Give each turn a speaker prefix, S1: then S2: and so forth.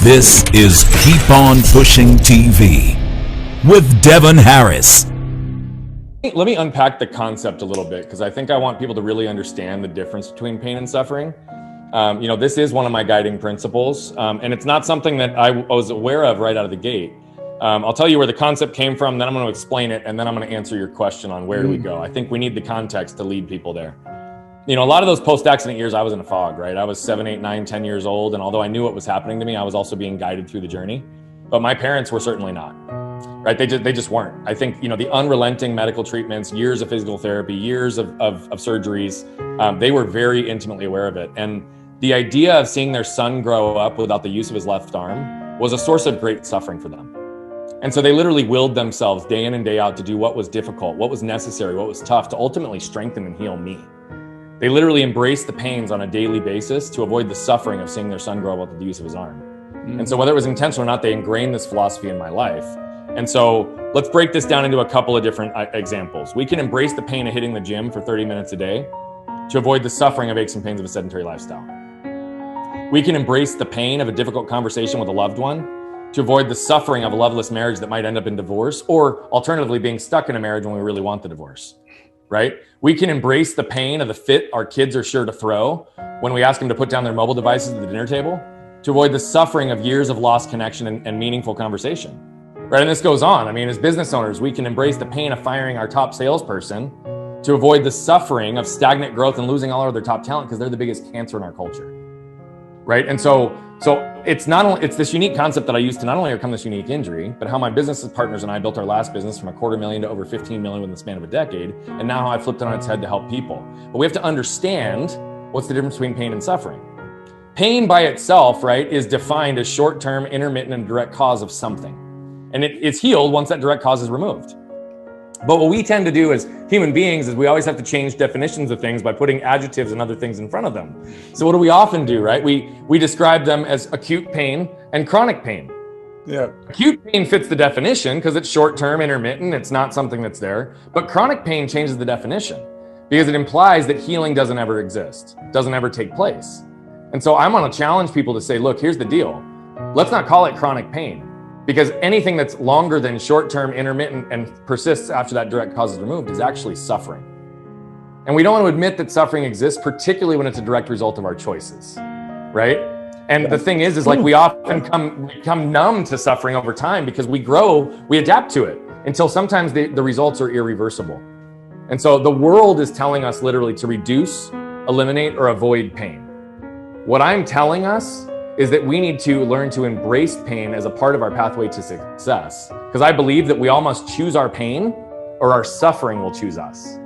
S1: This is Keep On Pushing TV with Devon Harris.
S2: Let me unpack the concept a little bit because I think I want people to really understand the difference between pain and suffering. This is one of my guiding principles, and it's not something that I was aware of right out of the gate. I'll tell you where the concept came from, then I'm going to explain it, and then I'm going to answer your question on where do we go. I think we need the context to lead people there. A lot of those post-accident years, I was in a fog, right? I was 7, 8, 9, 10 years old, and although I knew what was happening to me, I was also being guided through the journey. But my parents were certainly not, right? They just weren't. I think, the unrelenting medical treatments, years of physical therapy, years of surgeries, they were very intimately aware of it. And the idea of seeing their son grow up without the use of his left arm was a source of great suffering for them. And so they literally willed themselves day in and day out to do what was difficult, what was necessary, what was tough to ultimately strengthen and heal me. They literally embraced the pains on a daily basis to avoid the suffering of seeing their son grow up with the use of his arm. And so whether it was intentional or not, they ingrained this philosophy in my life. And so let's break this down into a couple of different examples. We can embrace the pain of hitting the gym for 30 minutes a day to avoid the suffering of aches and pains of a sedentary lifestyle. We can embrace the pain of a difficult conversation with a loved one to avoid the suffering of a loveless marriage that might end up in divorce, or alternatively being stuck in a marriage when we really want the divorce. Right? We can embrace the pain of the fit our kids are sure to throw when we ask them to put down their mobile devices at the dinner table to avoid the suffering of years of lost connection and meaningful conversation. Right? And this goes on. As business owners, we can embrace the pain of firing our top salesperson to avoid the suffering of stagnant growth and losing all our other top talent because they're the biggest cancer in our culture. Right? And so it's this unique concept that I use to not only overcome this unique injury, but how my business partners and I built our last business from $250,000 to over 15 million within the span of a decade. And now how I flipped it on its head to help people. But we have to understand what's the difference between pain and suffering. Pain by itself, right, is defined as short-term, intermittent, and direct cause of something. And it's healed once that direct cause is removed. But what we tend to do as human beings is we always have to change definitions of things by putting adjectives and other things in front of them. So what do we often do, right? We describe them as acute pain and chronic pain.
S3: Yeah.
S2: Acute pain fits the definition because it's short-term, intermittent, it's not something that's there. But chronic pain changes the definition because it implies that healing doesn't ever exist, doesn't ever take place. And so I'm going to challenge people to say, look, here's the deal. Let's not call it chronic pain. Because anything that's longer than short-term, intermittent, and persists after that direct cause is removed is actually suffering. And we don't want to admit that suffering exists, particularly when it's a direct result of our choices, right? And the thing is like we often become numb to suffering over time because we grow, we adapt to it until sometimes the results are irreversible. And so the world is telling us literally to reduce, eliminate, or avoid pain. What I'm telling us is that we need to learn to embrace pain as a part of our pathway to success. Because I believe that we all must choose our pain or our suffering will choose us.